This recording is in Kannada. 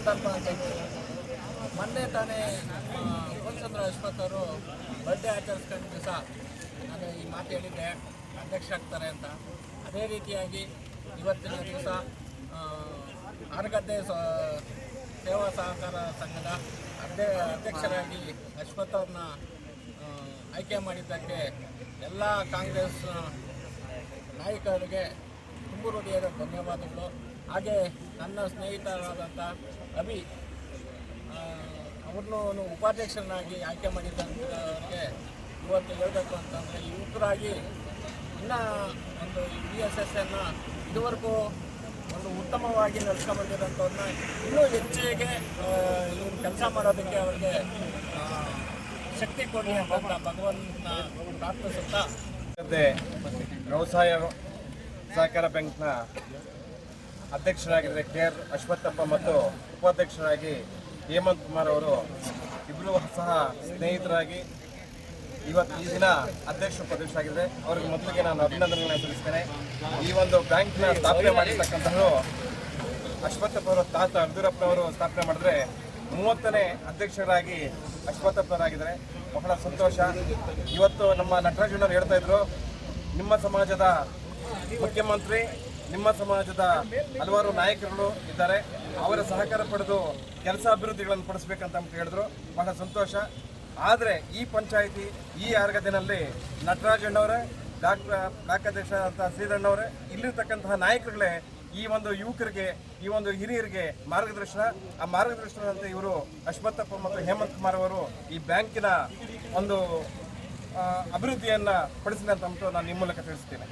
ಸಂದರ್ಭ ಅಂತ ಇತ್ತು. ಮೊನ್ನೆ ತಾನೇ ಕೋನಚಂದ್ರ ಅಶ್ವಥ್ ಅವರು ಬರ್ಡೇ ಆಚರಿಸ್ಕೊಂಡು ದಿವಸ ನಾನು ಈ ಮಾತು ಹೇಳಿದ್ದೆ, ಅಧ್ಯಕ್ಷ ಆಗ್ತಾರೆ ಅಂತ. ಅದೇ ರೀತಿಯಾಗಿ ಇವತ್ತಿನ ದಿವಸ ಆನಗದ್ದೆ ಸೇವಾ ಸಹಕಾರ ಸಂಘದ ಅಧ್ಯಕ್ಷರಾಗಿ ಅಶ್ವಥ್ ಅವ್ರನ್ನ ಆಯ್ಕೆ ಮಾಡಿದ್ದಕ್ಕೆ ಎಲ್ಲ ಕಾಂಗ್ರೆಸ್ ನಾಯಕರಿಗೆ ತುಂಬು ಹೃದಯದ ಧನ್ಯವಾದಗಳು. ಹಾಗೆ ನನ್ನ ಸ್ನೇಹಿತರಾದಂಥ ಅಭಿ ಅವ್ರನ್ನೂ ಉಪಾಧ್ಯಕ್ಷರನ್ನಾಗಿ ಆಯ್ಕೆ ಮಾಡಿದ್ದವರಿಗೆ ಇವತ್ತು ಹೇಳಬೇಕು ಅಂತಂದರೆ, ಯುವಕರಾಗಿ ಇನ್ನೂ ಒಂದು VSSನ ಇದುವರೆಗೂ ಒಂದು ಉತ್ತಮವಾಗಿ ನಡೆಸ್ಕೊಂಡ್ಬಂದಿರೋಂಥವ್ರನ್ನ ಇನ್ನೂ ಹೆಚ್ಚಿಗೆ ಇವ್ರು ಕೆಲಸ ಮಾಡೋದಕ್ಕೆ ಅವ್ರಿಗೆ ಶಕ್ತಿ ಕೊಡಲಿ ಅಂತ ಭಗವಂತನ ಪ್ರಾರ್ಥಿಸುತ್ತಾ, ವ್ಯವಸಾಯ ಸಹಕಾರ ಬ್ಯಾಂಕ್ನ ಅಧ್ಯಕ್ಷರಾಗಿದ್ದರೆ KR ಅಶ್ವತ್ಥಪ್ಪ ಮತ್ತು ಉಪಾಧ್ಯಕ್ಷರಾಗಿ ಹೇಮಂತ್ ಕುಮಾರ್ ಅವರು ಇಬ್ಬರು ಸಹ ಸ್ನೇಹಿತರಾಗಿ ಇವತ್ತು ಈ ದಿನ ಅಧ್ಯಕ್ಷ ಉಪಾಧ್ಯಕ್ಷರಾಗಿದ್ದರೆ ಅವರಿಗೆ ಮೊದಲಿಗೆ ನಾನು ಅಭಿನಂದನೆಗಳನ್ನು ಸಲ್ಲಿಸ್ತೇನೆ. ಈ ಒಂದು ಬ್ಯಾಂಕ್ನ ಸ್ಥಾಪನೆ ಮಾಡಿರ್ತಕ್ಕಂಥದ್ದು ಅಶ್ವತ್ಥಪ್ಪ ಅವರ ತಾತ ಯಡಿಯೂರಪ್ಪನವರು ಸ್ಥಾಪನೆ ಮಾಡಿದ್ರೆ 30ನೇ ಅಧ್ಯಕ್ಷರಾಗಿ ಅಶ್ವತ್ಥಪ್ಪರಾಗಿದ್ದಾರೆ. ಬಹಳ ಸಂತೋಷ. ಇವತ್ತು ನಮ್ಮ ನಟರಾಜಣ್ಣವರು ಹೇಳ್ತಾ ಇದ್ರು, ನಿಮ್ಮ ಸಮಾಜದ ಮುಖ್ಯಮಂತ್ರಿ, ನಿಮ್ಮ ಸಮಾಜದ ಹಲವಾರು ನಾಯಕರುಗಳು ಇದ್ದಾರೆ, ಅವರ ಸಹಕಾರ ಪಡೆದು ಕೆಲಸ ಅಭಿವೃದ್ಧಿಗಳನ್ನು ಪಡಿಸ್ಬೇಕಂತ ಹೇಳಿದ್ರು. ಬಹಳ ಸಂತೋಷ. ಆದರೆ ಈ ಪಂಚಾಯಿತಿ ಈ ಆರ್ಗದಿನಲ್ಲಿ ನಟರಾಜಣ್ಣವರೇ, ಬ್ಲಾಕಾಧ್ಯಕ್ಷ ಅಂತ ಶ್ರೀಧಣ್ಣವರೇ, ಇಲ್ಲಿರ್ತಕ್ಕಂತಹ ನಾಯಕರುಗಳೇ ಈ ಒಂದು ಯುವಕರಿಗೆ, ಈ ಒಂದು ಹಿರಿಯರಿಗೆ ಮಾರ್ಗದರ್ಶನ. ಆ ಮಾರ್ಗದರ್ಶನದಂತೆ ಇವರು ಅಶ್ವತ್ಥಪ್ಪ ಮತ್ತು ಹೇಮಂತ್ ಕುಮಾರ್ ಅವರು ಈ ಬ್ಯಾಂಕಿನ ಒಂದು ಅಭಿವೃದ್ಧಿಯನ್ನು ಪಡಿಸಲಿ ಅಂತ ನಾನು ನಿಮ್ಮ ಮೂಲಕ ತಿಳಿಸ್ತೇನೆ.